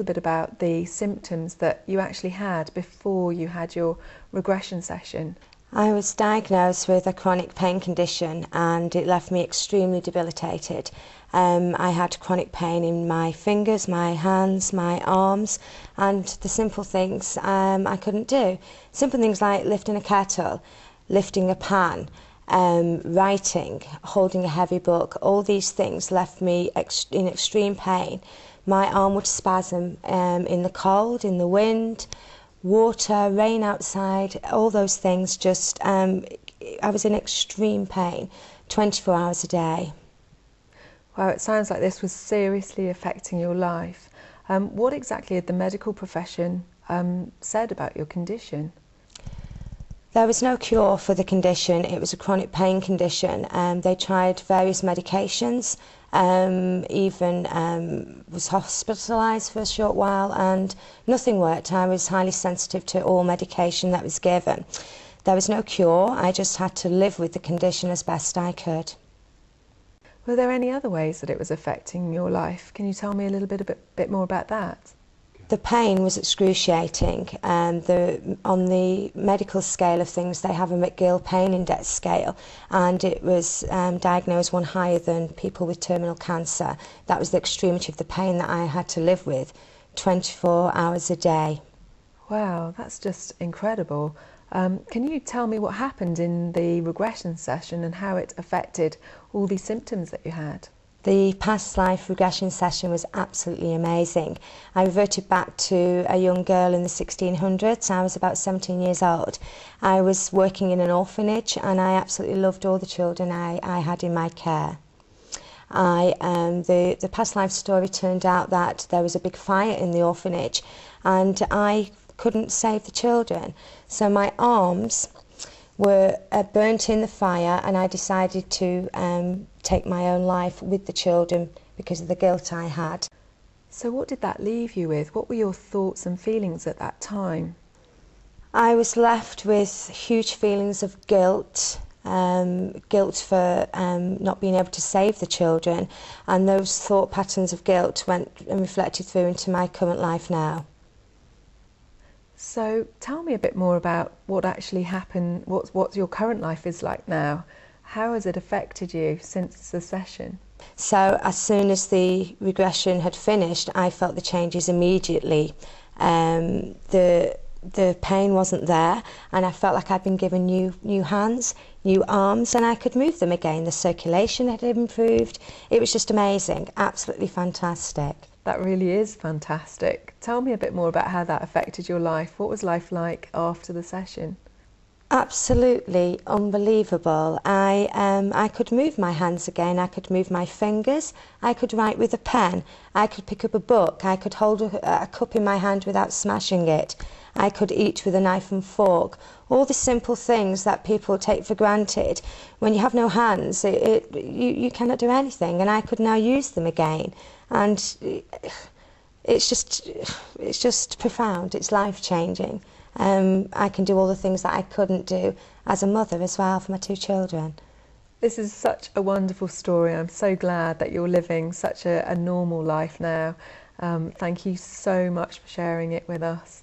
A bit about the symptoms that you actually had before you had your regression session. I was diagnosed with a chronic pain condition and it left me extremely debilitated. I had chronic pain in my fingers, my hands, my arms, and the simple things I couldn't do. Simple things like lifting a kettle, lifting a pan, writing, holding a heavy book, all these things left me in extreme pain. My arm would spasm in the cold, in the wind, water, rain outside, all those things just, I was in extreme pain 24 hours a day. Wow, it sounds like this was seriously affecting your life. What exactly had the medical profession said about your condition? There was no cure for the condition. It was a chronic pain condition. They tried various medications, even was hospitalised for a short while, and nothing worked. I was highly sensitive to all medication that was given. There was no cure. I just had to live with the condition as best I could. Were there any other ways that it was affecting your life? Can you tell me a little bit more about that? The pain was excruciating. On the medical scale of things, they have a McGill pain index scale, and it was diagnosed one higher than people with terminal cancer. That was the extremity of the pain that I had to live with 24 hours a day. Wow, that's just incredible. Can you tell me what happened in the regression session and how it affected all these symptoms that you had? The past life regression session was absolutely amazing. I reverted back to a young girl in the 1600s. I was about 17 years old. I was working in an orphanage and I absolutely loved all the children I had in my care. The past life story turned out that there was a big fire in the orphanage and I couldn't save the children. So my arms were burnt in the fire and I decided to take my own life with the children because of the guilt I had. So what did that leave you with? What were your thoughts and feelings at that time? I was left with huge feelings of guilt, guilt for not being able to save the children, and those thought patterns of guilt went and reflected through into my current life now. So tell me a bit more about what actually happened, what your current life is like now. How has it affected you since the session? So as soon as the regression had finished, I felt the changes immediately. The pain wasn't there and I felt like I'd been given new hands, new arms, and I could move them again. The circulation had improved. It was just amazing, absolutely fantastic. That really is fantastic. Tell me a bit more about how that affected your life. What was life like after the session? Absolutely unbelievable. I could move my hands again, I could move my fingers, I could write with a pen, I could pick up a book, I could hold a cup in my hand without smashing it, I could eat with a knife and fork. All the simple things that people take for granted. When you have no hands, you cannot do anything, and I could now use them again. And it's just profound, it's life-changing. I can do all the things that I couldn't do as a mother as well for my two children. This is such a wonderful story. I'm so glad that you're living such a normal life now. Thank you so much for sharing it with us.